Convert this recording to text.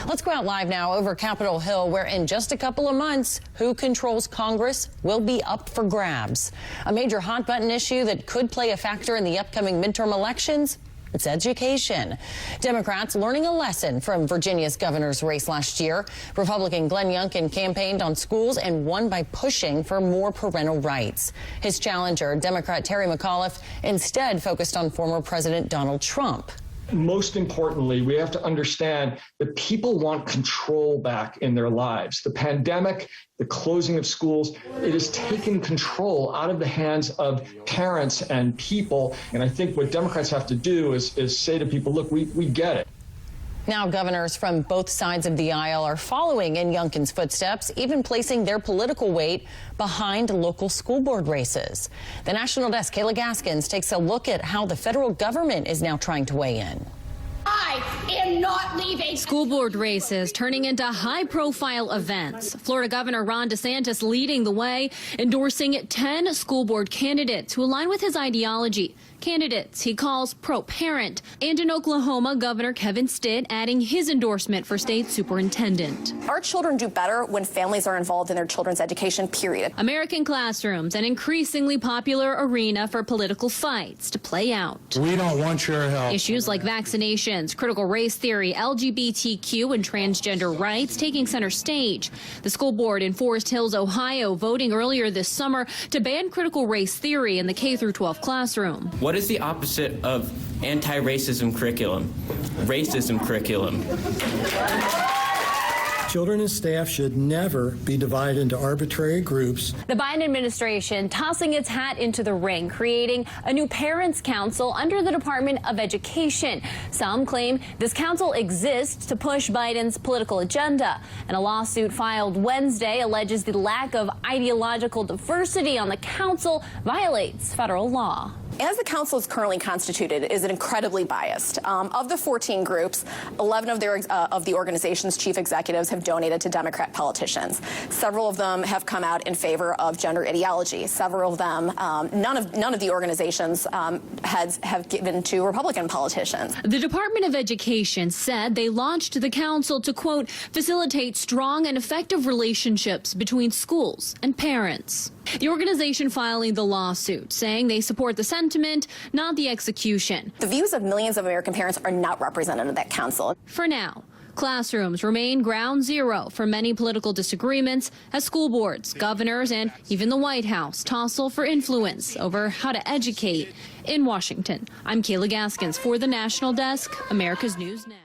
Let's go out live now over Capitol Hill, where in just a couple of months, who controls Congress will be up for grabs. A major hot button issue that could play a factor in the upcoming midterm elections. It's education. Democrats learning a lesson from Virginia's governor's race last year. Republican Glenn Youngkin campaigned on schools and won by pushing for more parental rights. His challenger, Democrat Terry McAuliffe, instead focused on former President Donald Trump. Most importantly, we have to understand that people want control back in their lives. The pandemic, the closing of schools, it has taken control out of the hands of parents and people. And I think what Democrats have to do is say to people, look, we get it. Now governors from both sides of the aisle are following in Youngkin's footsteps, even placing their political weight behind local school board races. The National Desk, Kayla Gaskins, takes a look at how the federal government is now trying to weigh in. I am not leaving. School board races turning into high-profile events. Florida Governor Ron DeSantis leading the way, endorsing 10 school board candidates who align with his ideology. Candidates he calls pro-parent. And in Oklahoma, Governor Kevin Stitt adding his endorsement for state superintendent. Our children do better when families are involved in their children's education, period. American classrooms, an increasingly popular arena for political fights to play out. We don't want your help. Issues like vaccinations, critical race theory, LGBTQ, and transgender rights taking center stage. The school board in Forest Hills, Ohio, voting earlier this summer to ban critical race theory in the K-12 classroom. What is the opposite of anti-racism curriculum? Racism curriculum. Children and staff should never be divided into arbitrary groups. The Biden administration tossing its hat into the ring, creating a new parents' council under the Department of Education. Some claim this council exists to push Biden's political agenda. And a lawsuit filed Wednesday alleges the lack of ideological diversity on the council violates federal law. As the council is currently constituted, is incredibly biased. Of the 14 groups, 11 of the organization's chief executives have donated to Democrat politicians. Several of them have come out in favor of gender ideology. Several of them, none of the organizations heads have given to Republican politicians. The Department of Education said they launched the council to, quote, facilitate strong and effective relationships between schools and parents. The organization filing the lawsuit, saying they support the sentiment, not the execution. The views of millions of American parents are not represented in that council. For now, classrooms remain ground zero for many political disagreements as school boards, governors, and even the White House tussle for influence over how to educate. In Washington, I'm Kayla Gaskins for the National Desk, America's News Now.